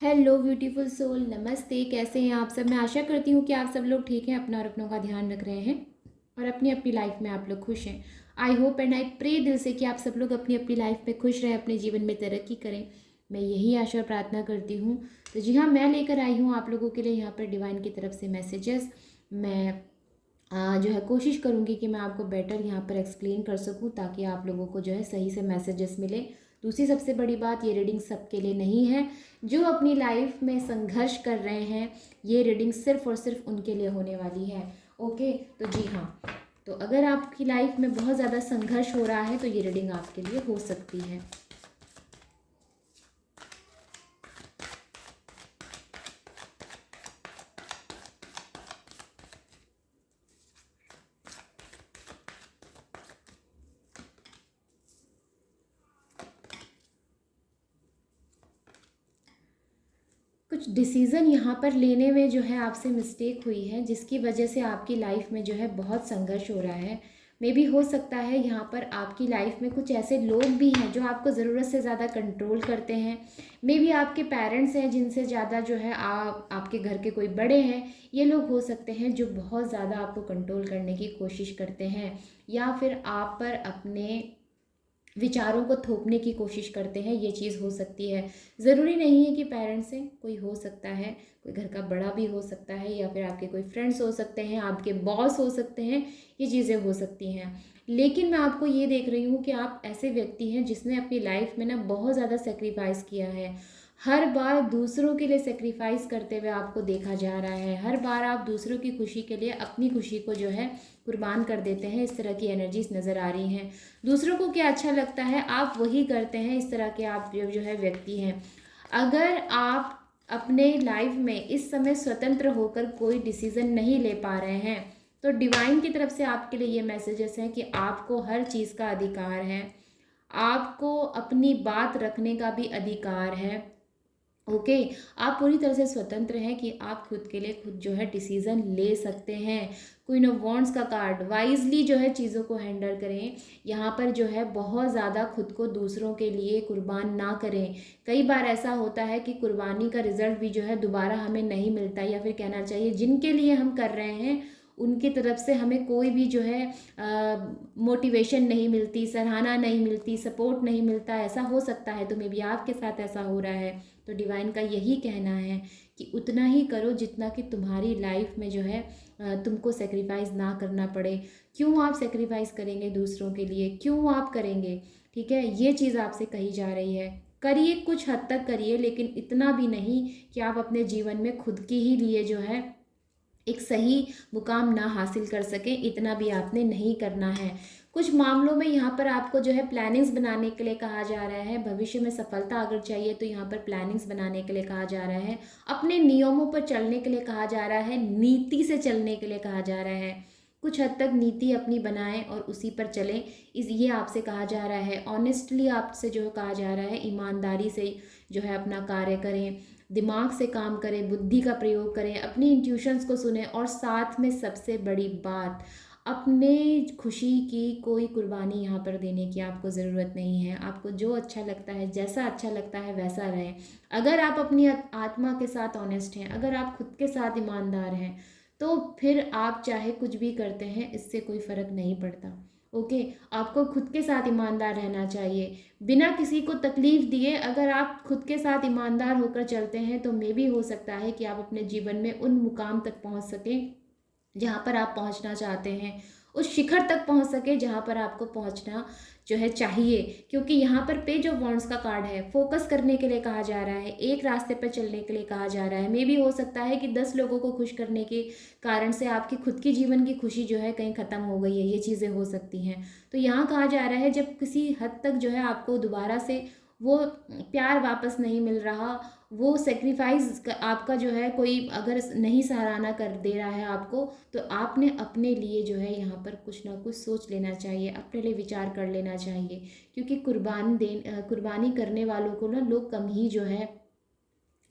Hello beautiful soul, नमस्ते। कैसे हैं आप सब? मैं आशा करती हूँ कि आप सब लोग ठीक हैं, अपना और अपनों का ध्यान रख रहे हैं और अपनी अपनी लाइफ में आप लोग खुश हैं। I hope and I pray दिल से कि आप सब लोग अपनी अपनी लाइफ में खुश रहें, अपने जीवन में तरक्की करें। मैं यही आशा और प्रार्थना करती हूँ। तो जी हाँ, मैं लेकर आई हूँ आप लोगों के लिए यहाँ पर डिवाइन की तरफ से मैसेजेस। मैं जो है कोशिश करूँगी कि मैं आपको बेटर यहाँ पर एक्सप्लेन कर सकूँ ताकि आप लोगों को जो है सही से मैसेजेस मिले। दूसरी सबसे बड़ी बात, ये रीडिंग सबके लिए नहीं है। जो अपनी लाइफ में संघर्ष कर रहे हैं, ये रीडिंग सिर्फ और सिर्फ उनके लिए होने वाली है। ओके, तो जी हाँ, तो अगर आपकी लाइफ में बहुत ज़्यादा संघर्ष हो रहा है तो ये रीडिंग आपके लिए हो सकती है। कुछ डिसीज़न यहाँ पर लेने में जो है आपसे मिस्टेक हुई है, जिसकी वजह से आपकी लाइफ में जो है बहुत संघर्ष हो रहा है। मे भी हो सकता है यहाँ पर आपकी लाइफ में कुछ ऐसे लोग भी हैं जो आपको ज़रूरत से ज़्यादा कंट्रोल करते हैं। मे बी आपके पेरेंट्स हैं जिनसे ज़्यादा जो है आपके घर के कोई बड़े हैं। ये लोग हो सकते हैं जो बहुत ज़्यादा आपको कंट्रोल करने की कोशिश करते हैं, या फिर आप पर अपने विचारों को थोपने की कोशिश करते हैं। ये चीज़ हो सकती है। ज़रूरी नहीं है कि पेरेंट्स से, कोई हो सकता है, कोई घर का बड़ा भी हो सकता है, या फिर आपके कोई फ्रेंड्स हो सकते हैं, आपके बॉस हो सकते हैं। ये चीज़ें हो सकती हैं। लेकिन मैं आपको ये देख रही हूँ कि आप ऐसे व्यक्ति हैं जिसने अपनी लाइफ में ना बहुत ज़्यादा सेक्रीफाइस किया है। हर बार दूसरों के लिए सेक्रीफाइस करते हुए आपको देखा जा रहा है। हर बार आप दूसरों की खुशी के लिए अपनी खुशी को जो है कुर्बान कर देते हैं। इस तरह की एनर्जीज नज़र आ रही हैं। दूसरों को क्या अच्छा लगता है आप वही करते हैं। इस तरह के आप जो है व्यक्ति हैं। अगर आप अपने लाइफ में इस समय स्वतंत्र होकर कोई डिसीज़न नहीं ले पा रहे हैं तो डिवाइन की तरफ से आपके लिए ये मैसेजेस हैं कि आपको हर चीज़ का अधिकार है। आपको अपनी बात रखने का भी अधिकार है। ओके, आप पूरी तरह से स्वतंत्र हैं कि आप खुद के लिए खुद जो है डिसीज़न ले सकते हैं। क्वीन ऑफ वॉन्ड्स का कार्ड, वाइजली जो है चीज़ों को हैंडल करें। यहाँ पर जो है बहुत ज़्यादा खुद को दूसरों के लिए कुर्बान ना करें। कई बार ऐसा होता है कि कुर्बानी का रिजल्ट भी जो है दोबारा हमें नहीं मिलता, या फिर कहना चाहिए जिनके लिए हम कर रहे हैं उनकी तरफ से हमें कोई भी जो है मोटिवेशन नहीं मिलती, सराहना नहीं मिलती, सपोर्ट नहीं मिलता। ऐसा हो सकता है, तो मे बी आपके साथ ऐसा हो रहा है। तो डिवाइन का यही कहना है कि उतना ही करो जितना कि तुम्हारी लाइफ में जो है तुमको सेक्रीफाइस ना करना पड़े। क्यों आप सेक्रीफाइस करेंगे दूसरों के लिए? क्यों आप करेंगे? ठीक है, ये चीज़ आपसे कही जा रही है। करिए, कुछ हद तक करिए, लेकिन इतना भी नहीं कि आप अपने जीवन में खुद के ही लिए जो है एक सही मुकाम ना हासिल कर सकें। इतना भी आपने नहीं करना है। कुछ मामलों में यहाँ पर आपको जो है प्लानिंग्स बनाने के लिए कहा जा रहा है। भविष्य में सफलता अगर चाहिए तो यहाँ पर प्लानिंग्स बनाने के लिए कहा जा रहा है। अपने नियमों पर चलने के लिए कहा जा रहा है। नीति से चलने के लिए कहा जा रहा है। कुछ हद तक नीति अपनी बनाएं और उसी पर चलें। ये आपसे कहा जा रहा है। ऑनेस्टली आपसे जो कहा जा रहा है, ईमानदारी से जो है अपना कार्य करें, दिमाग से काम करें, बुद्धि का प्रयोग करें, अपनी इंट्यूशंस को सुने, और साथ में सबसे बड़ी बात, अपने खुशी की कोई कुर्बानी यहाँ पर देने की आपको ज़रूरत नहीं है। आपको जो अच्छा लगता है, जैसा अच्छा लगता है वैसा रहें। अगर आप अपनी आत्मा के साथ ऑनेस्ट हैं, अगर आप खुद के साथ ईमानदार हैं, तो फिर आप चाहे कुछ भी करते हैं, इससे कोई फ़र्क नहीं पड़ता। ओके, आपको खुद के साथ ईमानदार रहना चाहिए, बिना किसी को तकलीफ दिए। अगर आप खुद के साथ ईमानदार होकर चलते हैं तो मे भी हो सकता है कि आप अपने जीवन में उन मुकाम तक पहुंच सकें जहाँ पर आप पहुँचना चाहते हैं, उस शिखर तक पहुँच सके जहाँ पर आपको पहुँचना जो है चाहिए। क्योंकि यहाँ पर पेज ऑफ वॉन्ड्स का कार्ड है। फोकस करने के लिए कहा जा रहा है, एक रास्ते पर चलने के लिए कहा जा रहा है। मे भी हो सकता है कि 10 लोगों को खुश करने के कारण से आपकी खुद की जीवन की खुशी जो है कहीं ख़त्म हो गई है। ये चीज़ें हो सकती हैं। तो यहाँ कहा जा रहा है जब किसी हद तक जो है आपको दोबारा से वो प्यार वापस नहीं मिल रहा, वो सेक्रीफाइस आपका जो है कोई अगर नहीं सराहना कर दे रहा है आपको, तो आपने अपने लिए जो है यहाँ पर कुछ ना कुछ सोच लेना चाहिए, अपने लिए विचार कर लेना चाहिए। क्योंकि कुर्बानी करने वालों को ना लोग कम ही जो है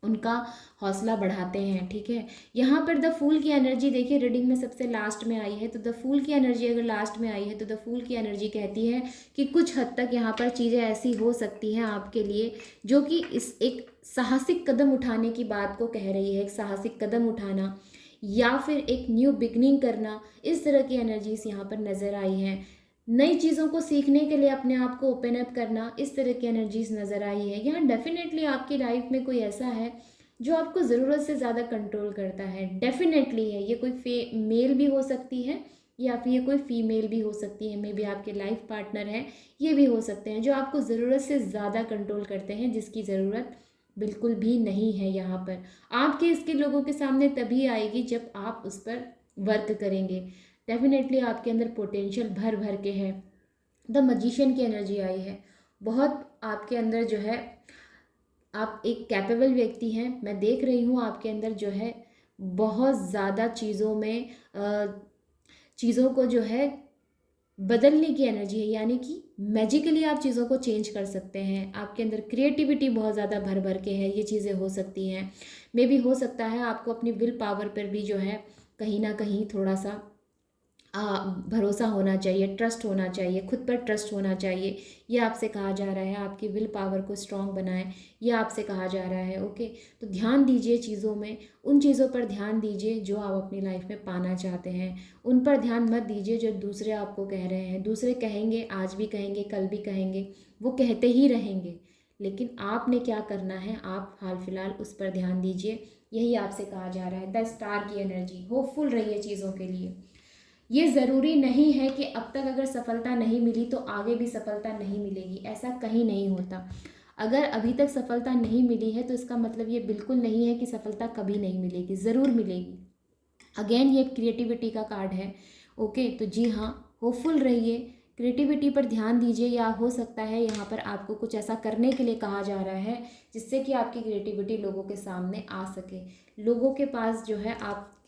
उनका हौसला बढ़ाते हैं, ठीक है। यहाँ पर द फूल की एनर्जी देखिए रीडिंग में सबसे लास्ट में आई है, तो द फूल की एनर्जी अगर लास्ट में आई है तो द फूल की एनर्जी कहती है कि कुछ हद तक यहाँ पर चीज़ें ऐसी हो सकती हैं आपके लिए जो कि इस एक साहसिक कदम उठाने की बात को कह रही है, एक साहसिक कदम उठाना या फिर एक न्यू बिगनिंग करना, इस तरह की एनर्जीज यहाँ पर नज़र आई हैं। नई चीज़ों को सीखने के लिए अपने आप को ओपन अप करना, इस तरह की एनर्जीज नज़र आई है। यहाँ डेफिनेटली आपकी लाइफ में कोई ऐसा है जो आपको ज़रूरत से ज़्यादा कंट्रोल करता है, डेफिनेटली है। ये कोई मेल भी हो सकती है या फिर ये कोई फीमेल भी हो सकती है, मे बी आपके लाइफ पार्टनर हैं, ये भी हो सकते हैं जो आपको ज़रूरत से ज़्यादा कंट्रोल करते हैं, जिसकी ज़रूरत बिल्कुल भी नहीं है। यहाँ पर आपके इसके लोगों के सामने तभी आएगी जब आप उस पर वर्क करेंगे। डेफिनेटली आपके अंदर पोटेंशियल भर भर के है। द मजिशियन की एनर्जी आई है, बहुत आपके अंदर जो है आप एक कैपेबल व्यक्ति हैं। मैं देख रही हूँ आपके अंदर जो है बहुत ज़्यादा चीज़ों में चीज़ों को जो है बदलने की एनर्जी है, यानी कि मैजिकली आप चीज़ों को चेंज कर सकते हैं। आपके अंदर क्रिएटिविटी बहुत ज़्यादा भर भर के है, ये चीज़ें हो सकती हैं। मे भी हो सकता है आपको अपनी विल पावर पर भी जो है कहीं ना कहीं थोड़ा सा भरोसा होना चाहिए, ट्रस्ट होना चाहिए, खुद पर ट्रस्ट होना चाहिए। ये आपसे कहा जा रहा है, आपकी विल पावर को स्ट्रॉन्ग बनाएं, ये आपसे कहा जा रहा है। ओके, तो ध्यान दीजिए चीज़ों में, उन चीज़ों पर ध्यान दीजिए जो आप अपनी लाइफ में पाना चाहते हैं। उन पर ध्यान मत दीजिए जो दूसरे आपको कह रहे हैं। दूसरे कहेंगे, आज भी कहेंगे, कल भी कहेंगे, वो कहते ही रहेंगे, लेकिन आपने क्या करना है, आप हाल फिलहाल उस पर ध्यान दीजिए। यही आपसे कहा जा रहा है। द स्टार की एनर्जी, होपफुल रहिए चीज़ों के लिए। ये ज़रूरी नहीं है कि अब तक अगर सफलता नहीं मिली तो आगे भी सफलता नहीं मिलेगी, ऐसा कहीं नहीं होता। अगर अभी तक सफलता नहीं मिली है तो इसका मतलब ये बिल्कुल नहीं है कि सफलता कभी नहीं मिलेगी, ज़रूर मिलेगी। अगेन ये क्रिएटिविटी का कार्ड है। ओके, तो जी हाँ, होपफुल रहिए, क्रिएटिविटी पर ध्यान दीजिए, या हो सकता है यहाँ पर आपको कुछ ऐसा करने के लिए कहा जा रहा है जिससे कि आपकी क्रिएटिविटी लोगों के सामने आ सके, लोगों के पास जो है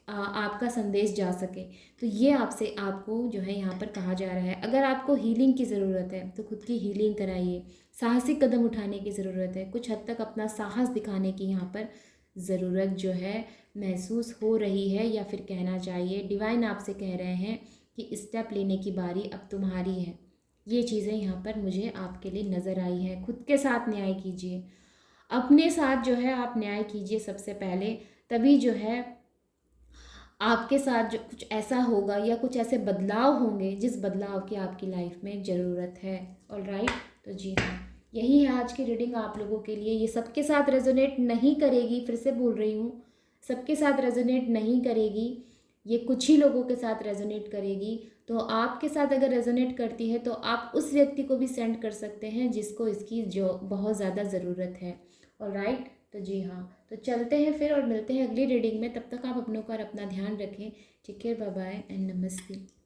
आपका संदेश जा सके। तो ये आपसे आपको जो है यहाँ पर कहा जा रहा है। अगर आपको हीलिंग की ज़रूरत है तो खुद की हीलिंग कराइए। साहसिक कदम उठाने की ज़रूरत है, कुछ हद तक अपना साहस दिखाने की यहाँ पर ज़रूरत जो है महसूस हो रही है, या फिर कहना चाहिए डिवाइन आपसे कह रहे हैं कि स्टेप लेने की बारी अब तुम्हारी है। ये चीज़ें यहाँ पर मुझे आपके लिए नज़र आई हैं। खुद के साथ न्याय कीजिए, अपने साथ जो है आप न्याय कीजिए सबसे पहले, तभी जो है आपके साथ जो कुछ ऐसा होगा या कुछ ऐसे बदलाव होंगे जिस बदलाव की आपकी लाइफ में ज़रूरत है। ऑलराइट, तो जी हाँ, यही है आज की रीडिंग आप लोगों के लिए। ये सबके साथ रेजोनेट नहीं करेगी, फिर से बोल रही हूँ, सबके साथ रेजोनेट नहीं करेगी, ये कुछ ही लोगों के साथ रेजोनेट करेगी। तो आपके साथ अगर रेजोनेट करती है तो आप उस व्यक्ति को भी सेंड कर सकते हैं जिसको इसकी जो बहुत ज़्यादा ज़रूरत है। ऑलराइट, तो जी हाँ, तो चलते हैं फिर और मिलते हैं अगली रीडिंग में। तब तक आप अपनों का और अपना ध्यान रखें। Take care, bye bye and नमस्ते।